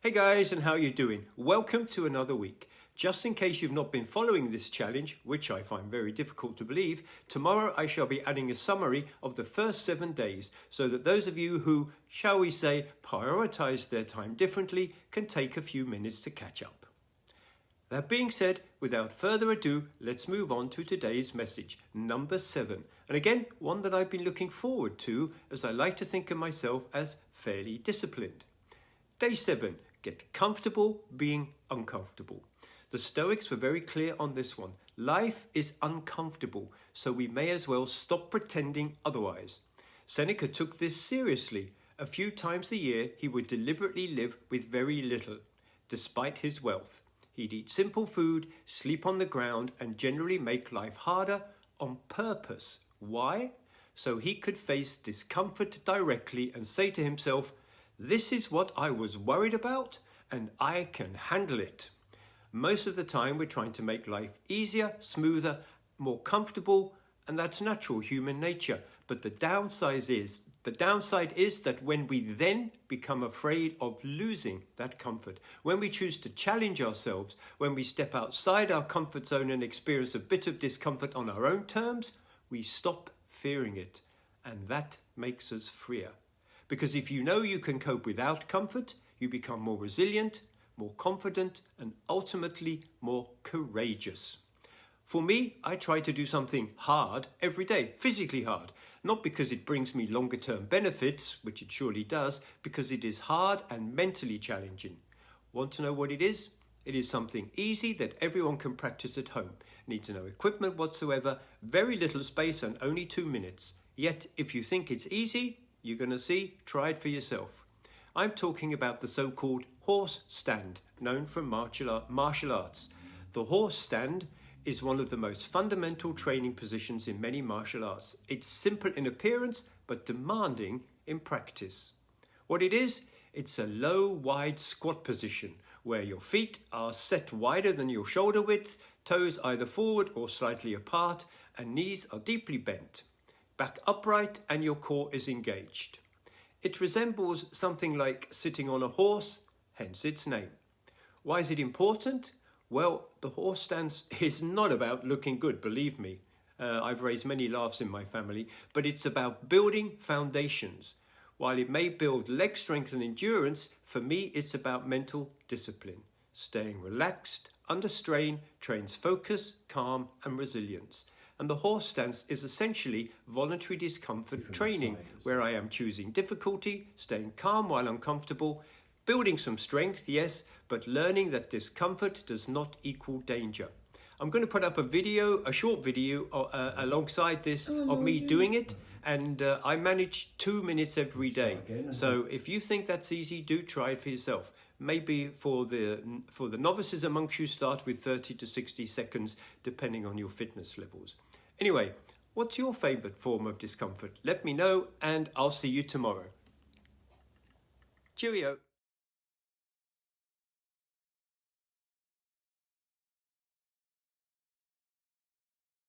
Hey guys, and how you doing? Welcome to another week. Just in case you've not been following this challenge, which I find very difficult to believe, tomorrow I shall be adding a summary of the first 7 days so that those of you who, shall we say, prioritize their time differently can take a few minutes to catch up. That being said, without further ado, let's move on to today's message, number 7. And again, one that I've been looking forward to, as I like to think of myself as fairly disciplined. Day 7. Get comfortable being uncomfortable. The Stoics were very clear on this one. Life is uncomfortable, so we may as well stop pretending otherwise. Seneca took this seriously. A few times a year, he would deliberately live with very little, despite his wealth. He'd eat simple food, sleep on the ground, and generally make life harder on purpose. Why? So he could face discomfort directly and say to himself, "This is what I was worried about, and I can handle it." Most of the time, we're trying to make life easier, smoother, more comfortable, and that's natural human nature. But the downside is that when we then become afraid of losing that comfort, when we choose to challenge ourselves, when we step outside our comfort zone and experience a bit of discomfort on our own terms, we stop fearing it, and that makes us freer. Because if you know you can cope without comfort, you become more resilient, more confident, and ultimately more courageous. For me, I try to do something hard every day, physically hard, not because it brings me longer term benefits, which it surely does, because it is hard and mentally challenging. Want to know what it is? It is something easy that everyone can practice at home. Need to know equipment whatsoever, very little space and only 2 minutes. Yet, if you think it's easy, you're going to see, try it for yourself. I'm talking about the so-called horse stand, known from martial arts. The horse stand is one of the most fundamental training positions in many martial arts. It's simple in appearance, but demanding in practice. What it is, it's a low, wide squat position where your feet are set wider than your shoulder width, toes either forward or slightly apart, and knees are deeply bent. Back upright and your core is engaged. It resembles something like sitting on a horse, hence its name. Why is it important? Well, the horse stance is not about looking good, believe me. I've raised many laughs in my family, but it's about building foundations. While it may build leg strength and endurance, for me it's about mental discipline. Staying relaxed, under strain, trains focus, calm and resilience. And the horse stance is essentially voluntary discomfort training, where I am choosing difficulty, staying calm while uncomfortable, building some strength, yes, but learning that discomfort does not equal danger. I'm going to put up a short video alongside this of me doing it, and I manage 2 minutes every day. So if you think that's easy, do try it for yourself. Maybe for the novices amongst you, start with 30 to 60 seconds, depending on your fitness levels. Anyway, what's your favorite form of discomfort? Let me know, and I'll see you tomorrow. Cheerio.